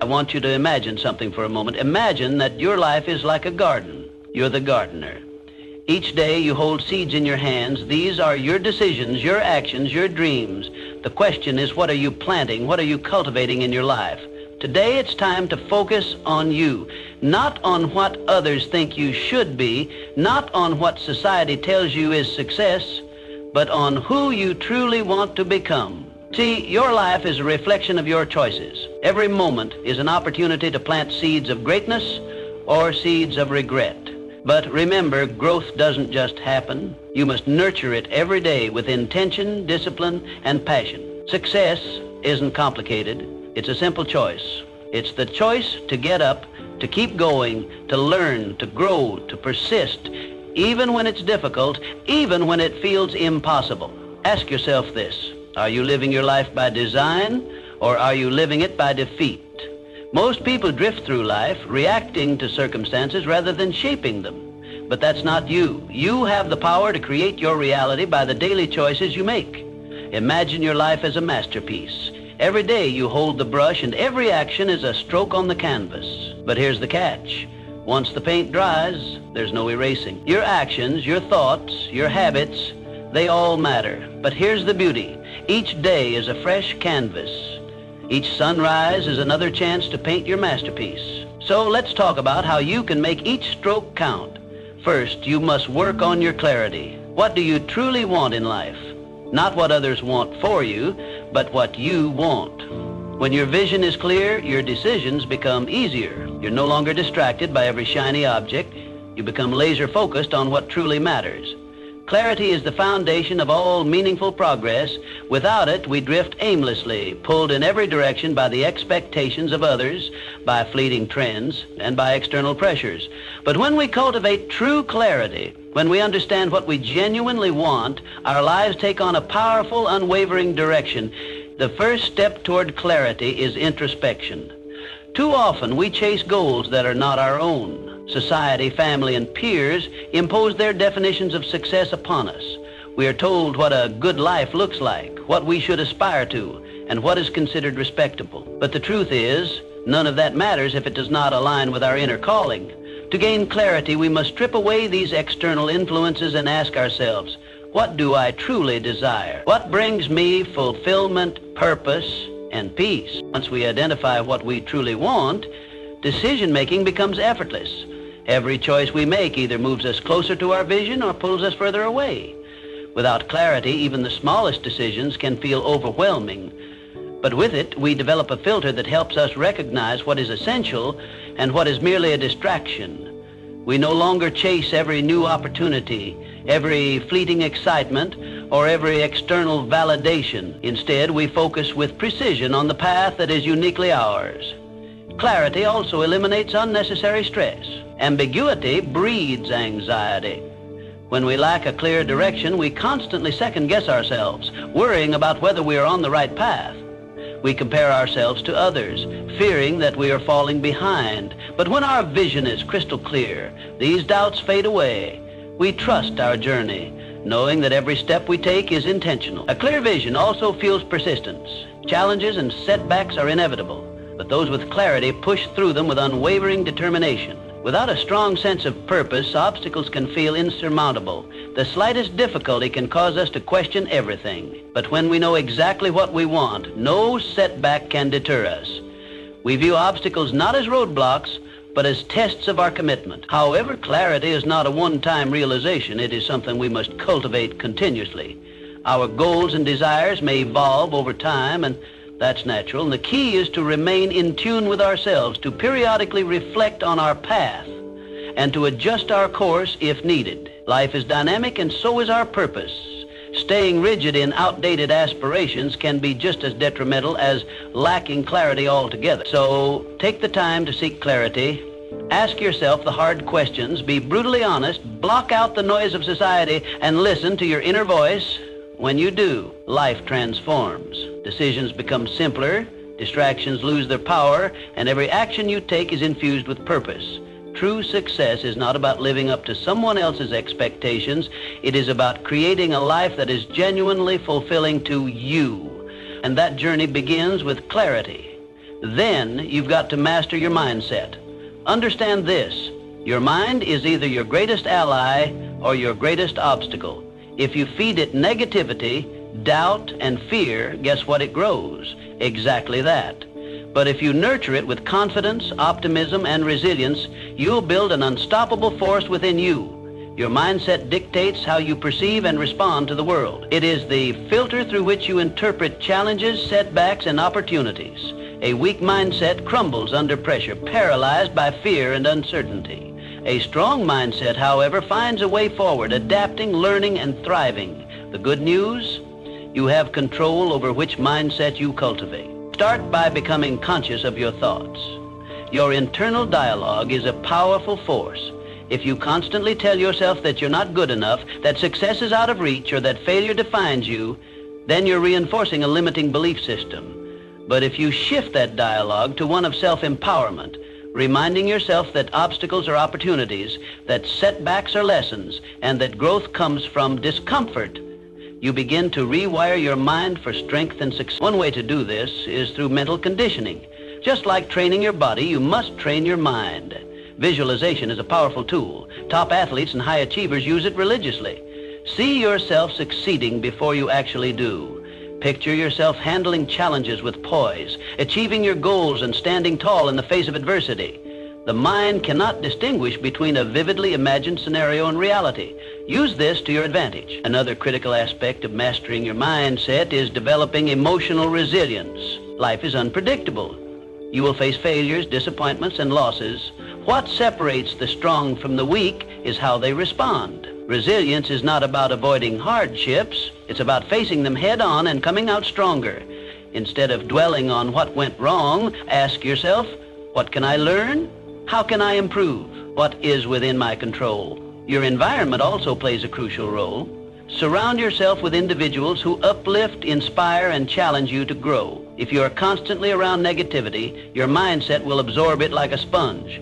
I want you to imagine something for a moment. Imagine that your life is like a garden. You're the gardener. Each day you hold seeds in your hands. These are your decisions, your actions, your dreams. The question is, what are you planting? What are you cultivating in your life? Today it's time to focus on you, not on what others think you should be, not on what society tells you is success, but on who you truly want to become. See, your life is a reflection of your choices. Every moment is an opportunity to plant seeds of greatness or seeds of regret. But remember, growth doesn't just happen. You must nurture it every day with intention, discipline, and passion. Success isn't complicated. It's a simple choice. It's the choice to get up, to keep going, to learn, to grow, to persist, even when it's difficult, even when it feels impossible. Ask yourself this: are you living your life by design, or are you living it by defeat? Most people drift through life reacting to circumstances rather than shaping them. But that's not you. You have the power to create your reality by the daily choices you make. Imagine your life as a masterpiece. Every day you hold the brush and every action is a stroke on the canvas. But here's the catch. Once the paint dries, there's no erasing. Your actions, your thoughts, your habits, they all matter. But here's the beauty. Each day is a fresh canvas. Each sunrise is another chance to paint your masterpiece. So let's talk about how you can make each stroke count. First, you must work on your clarity. What do you truly want in life? Not what others want for you, but what you want. When your vision is clear, your decisions become easier. You're no longer distracted by every shiny object. You become laser focused on what truly matters. Clarity is the foundation of all meaningful progress. Without it, we drift aimlessly, pulled in every direction by the expectations of others, by fleeting trends, and by external pressures. But when we cultivate true clarity, when we understand what we genuinely want, our lives take on a powerful, unwavering direction. The first step toward clarity is introspection. Too often, we chase goals that are not our own. Society, family, and peers impose their definitions of success upon us. We are told what a good life looks like, what we should aspire to, and what is considered respectable. But the truth is, none of that matters if it does not align with our inner calling. To gain clarity, we must strip away these external influences and ask ourselves, what do I truly desire? What brings me fulfillment, purpose, and peace? Once we identify what we truly want, decision-making becomes effortless. Every choice we make either moves us closer to our vision or pulls us further away. Without clarity, even the smallest decisions can feel overwhelming. But with it, we develop a filter that helps us recognize what is essential and what is merely a distraction. We no longer chase every new opportunity, every fleeting excitement, or every external validation. Instead, we focus with precision on the path that is uniquely ours. Clarity also eliminates unnecessary stress. Ambiguity breeds anxiety. When we lack a clear direction, we constantly second-guess ourselves, worrying about whether we are on the right path. We compare ourselves to others, fearing that we are falling behind. But when our vision is crystal clear, these doubts fade away. We trust our journey, knowing that every step we take is intentional. A clear vision also fuels persistence. Challenges and setbacks are inevitable, but those with clarity push through them with unwavering determination. Without a strong sense of purpose, obstacles can feel insurmountable. The slightest difficulty can cause us to question everything. But when we know exactly what we want, no setback can deter us. We view obstacles not as roadblocks, but as tests of our commitment. However, clarity is not a one-time realization. It is something we must cultivate continuously. Our goals and desires may evolve over time, and that's natural, and the key is to remain in tune with ourselves, to periodically reflect on our path, and to adjust our course if needed. Life is dynamic, and so is our purpose. Staying rigid in outdated aspirations can be just as detrimental as lacking clarity altogether. So take the time to seek clarity. Ask yourself the hard questions. Be brutally honest. Block out the noise of society and listen to your inner voice. When you do, life transforms. Decisions become simpler, distractions lose their power, and every action you take is infused with purpose. True success is not about living up to someone else's expectations. It is about creating a life that is genuinely fulfilling to you. And that journey begins with clarity. Then you've got to master your mindset. Understand this: your mind is either your greatest ally or your greatest obstacle. If you feed it negativity, doubt, and fear, guess what it grows? Exactly that. But if you nurture it with confidence, optimism, and resilience, you'll build an unstoppable force within you. Your mindset dictates how you perceive and respond to the world. It is the filter through which you interpret challenges, setbacks, and opportunities. A weak mindset crumbles under pressure, paralyzed by fear and uncertainty. A strong mindset, however, finds a way forward, adapting, learning, and thriving. The good news? You have control over which mindset you cultivate. Start by becoming conscious of your thoughts. Your internal dialogue is a powerful force. If you constantly tell yourself that you're not good enough, that success is out of reach, or that failure defines you, then you're reinforcing a limiting belief system. But if you shift that dialogue to one of self-empowerment, reminding yourself that obstacles are opportunities, that setbacks are lessons, and that growth comes from discomfort, you begin to rewire your mind for strength and success. One way to do this is through mental conditioning. Just like training your body, you must train your mind. Visualization is a powerful tool. Top athletes and high achievers use it religiously. See yourself succeeding before you actually do. Picture yourself handling challenges with poise, achieving your goals, and standing tall in the face of adversity. The mind cannot distinguish between a vividly imagined scenario and reality. Use this to your advantage. Another critical aspect of mastering your mindset is developing emotional resilience. Life is unpredictable. You will face failures, disappointments, and losses. What separates the strong from the weak is how they respond. Resilience is not about avoiding hardships. It's about facing them head on and coming out stronger. Instead of dwelling on what went wrong, ask yourself, what can I learn? How can I improve? What is within my control? Your environment also plays a crucial role. Surround yourself with individuals who uplift, inspire, and challenge you to grow. If you are constantly around negativity, your mindset will absorb it like a sponge.